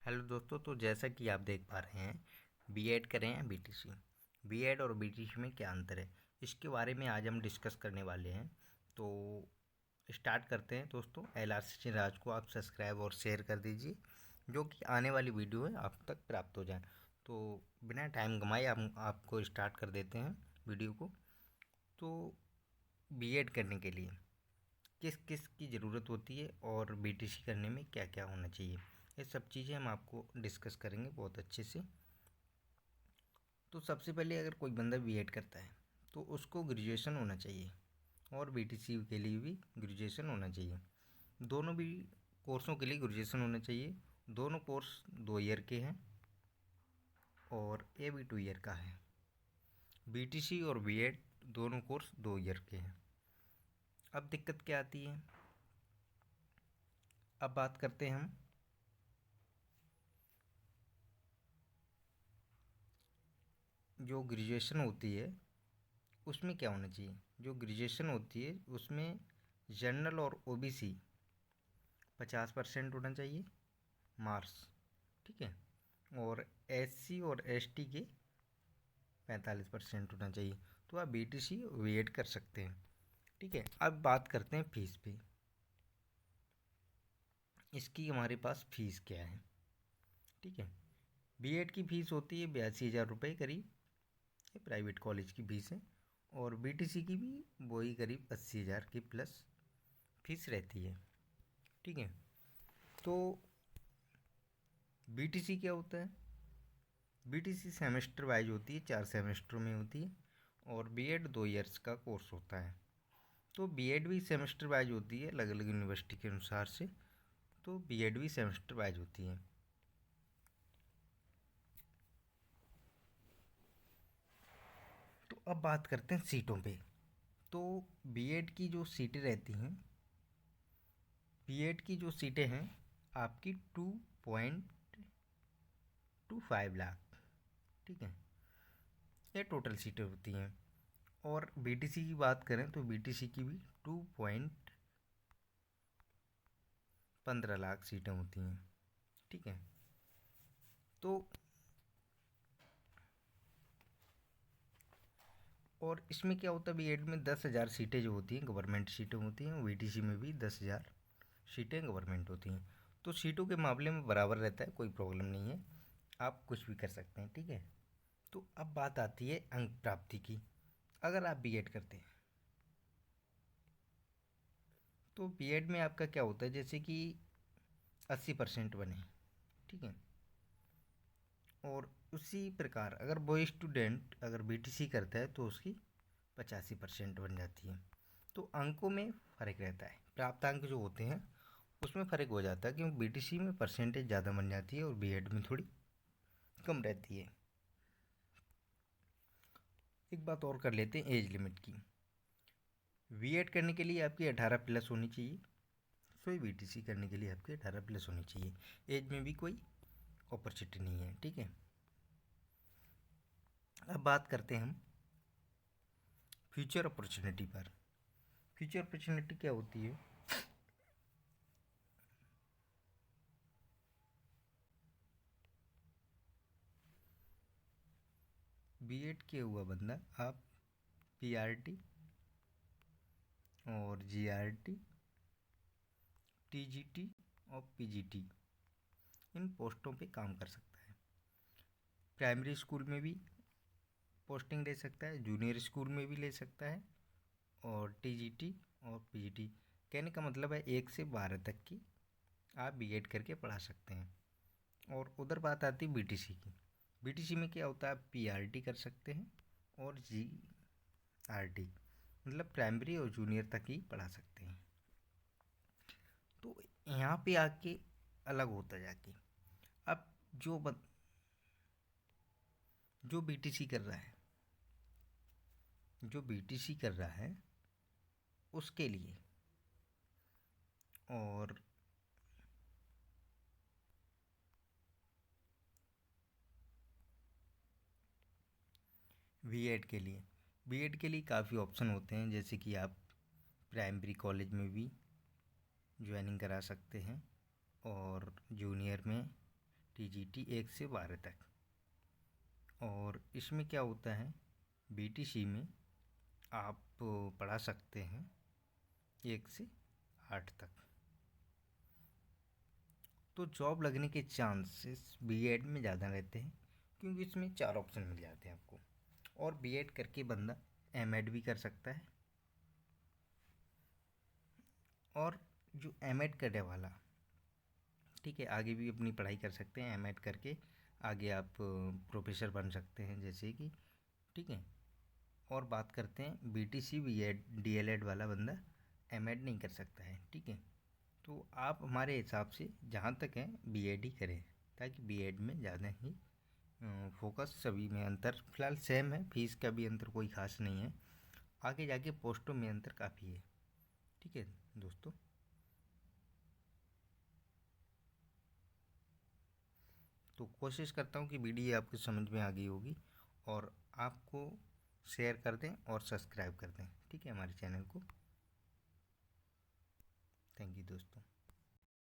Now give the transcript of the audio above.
Hello दोस्तों, तो जैसा कि आप देख पा रहे हैं, बीएड करें या बीटीसी। बीएड और बीटीसी में क्या अंतर है, इसके बारे में आज हम डिस्कस करने वाले हैं। तो स्टार्ट करते हैं दोस्तों। LRC राज को आप सब्सक्राइब और शेयर कर दीजिए, जो कि आने वाली वीडियो है आप तक प्राप्त हो जाए। तो बिना टाइम गंवाए हम आपको स्टार्ट कर देते हैं वीडियो को। तो बीएड करने के लिए किस किस की ज़रूरत होती है और बीटीसी करने में क्या क्या होना चाहिए, ये सब चीज़ें हम आपको डिस्कस करेंगे बहुत अच्छे से। तो सबसे पहले अगर कोई बंदा बीएड करता है तो उसको ग्रेजुएशन होना चाहिए, और बीटीसी के लिए भी ग्रेजुएशन होना चाहिए। दोनों भी कोर्सों के लिए ग्रेजुएशन होना चाहिए। दोनों कोर्स 2 ईयर के हैं और ये भी 2 ईयर का है। बीटीसी और बीएड दोनों कोर्स 2 ईयर के हैं। अब दिक्कत क्या आती है, अब बात करते हैं हम जो ग्रेजुएशन होती है उसमें क्या होना चाहिए। जो ग्रेजुएशन होती है उसमें जनरल और ओबीसी 50% होना चाहिए मार्क्स, ठीक है। और एससी और एसटी के 45% होना चाहिए। तो आप बीटीसी बीएड कर सकते हैं, ठीक है। अब बात करते हैं फीस पे। इसकी हमारे पास फीस क्या है, ठीक है। बीएड की फ़ीस होती है 82,000 रुपये करीब, ये प्राइवेट कॉलेज की फ़ीस है। और बीटीसी की भी वही करीब 80,000 की प्लस फीस रहती है, ठीक है। तो बीटीसी क्या होता है, बीटीसी सेमेस्टर वाइज होती है, 4 सेमेस्टरों में होती है। और बीएड 2 ईयर्स का कोर्स होता है। तो बीएड भी सेमेस्टर वाइज होती है अलग अलग यूनिवर्सिटी के अनुसार से। तो बीएड भी सेमेस्टर वाइज होती है। तो अब बात करते हैं सीटों पे। तो बीएड की जो सीटें रहती हैं, बीएड की जो सीटें हैं आपकी 2.25 लाख, ठीक है। ये टोटल सीटें होती हैं। और बीटीसी की बात करें तो बीटीसी की भी 2.15 लाख सीटें होती हैं, ठीक है। तो और इसमें क्या होता है, बीएड में 10,000 सीटें जो होती हैं गवर्नमेंट सीटें होती हैं, बीटीसी में भी 10,000 सीटें गवर्नमेंट होती हैं। तो सीटों के मामले में बराबर रहता है, कोई प्रॉब्लम नहीं है, आप कुछ भी कर सकते हैं, ठीक है। तो अब बात आती है अंक प्राप्ति की। अगर आप बीएड करते हैं तो बीएड में आपका क्या होता है, जैसे कि 80% बने, ठीक है। और उसी प्रकार अगर वो स्टूडेंट अगर बीटीसी करता है तो उसकी 85% बन जाती है। तो अंकों में फ़र्क रहता है, प्राप्तांक जो होते हैं उसमें फ़र्क हो जाता है, क्योंकि बीटीसी में परसेंटेज ज़्यादा बन जाती है और बीएड में थोड़ी कम रहती है। एक बात और कर लेते हैं एज लिमिट की। बीएड करने के लिए आपकी 18 प्लस होनी चाहिए। सो बीटीसी करने के लिए आपकी 18 प्लस होनी चाहिए। एज में भी कोई अपॉर्चुनिटी नहीं है, ठीक है। अब बात करते हैं हम फ्यूचर अपॉर्चुनिटी पर। फ्यूचर अपॉर्चुनिटी क्या होती है, बीएड किया हुआ बंदा आप पीआरटी और जीआरटी, टीजीटी और पीजीटी इन पोस्टों पे काम कर सकता है। प्राइमरी स्कूल में भी पोस्टिंग ले सकता है, जूनियर स्कूल में भी ले सकता है। और टीजीटी और पीजीटी कहने का मतलब है 1 से 12 तक की आप बीएड करके पढ़ा सकते हैं। और उधर बात आती है बीटीसी की। बीटीसी में क्या होता है, आप पीआरटी कर सकते हैं और जीआरटी, मतलब प्राइमरी और जूनियर तक ही पढ़ा सकते हैं। तो यहाँ पे आके अलग होता जाके, अब जो बीटीसी कर रहा है, जो बीटीसी कर रहा है उसके लिए और बीएड के लिए काफ़ी ऑप्शन होते हैं, जैसे कि आप प्राइमरी कॉलेज में भी ज्वाइनिंग करा सकते हैं और जूनियर में TGT 1 से 12 तक। और इसमें क्या होता है, BTC में आप पढ़ा सकते हैं 1 से 8 तक। तो जॉब लगने के चांसेस बीएड में ज़्यादा रहते हैं, क्योंकि इसमें 4 ऑप्शन मिल जाते हैं आपको। और बीएड करके बंदा एमएड भी कर सकता है। और जो एमएड करने वाला, ठीक है, आगे भी अपनी पढ़ाई कर सकते हैं। एमएड करके आगे आप प्रोफेसर बन सकते हैं जैसे कि, ठीक है। और बात करते हैं बीटीसी बीएड डीएलएड वाला बंदा एमएड नहीं कर सकता है, ठीक है। तो आप हमारे हिसाब से जहाँ तक है बीएड ही करें, ताकि बीएड में ज़्यादा ही फोकस, सभी में अंतर फ़िलहाल सेम है, फीस का भी अंतर कोई ख़ास नहीं है, आगे जाके पोस्टों में अंतर काफ़ी है, ठीक है दोस्तों। तो कोशिश करता हूँ कि वीडियो आपको समझ में आ गई होगी, और आपको शेयर कर दें और सब्सक्राइब कर दें, ठीक है, हमारे चैनल को।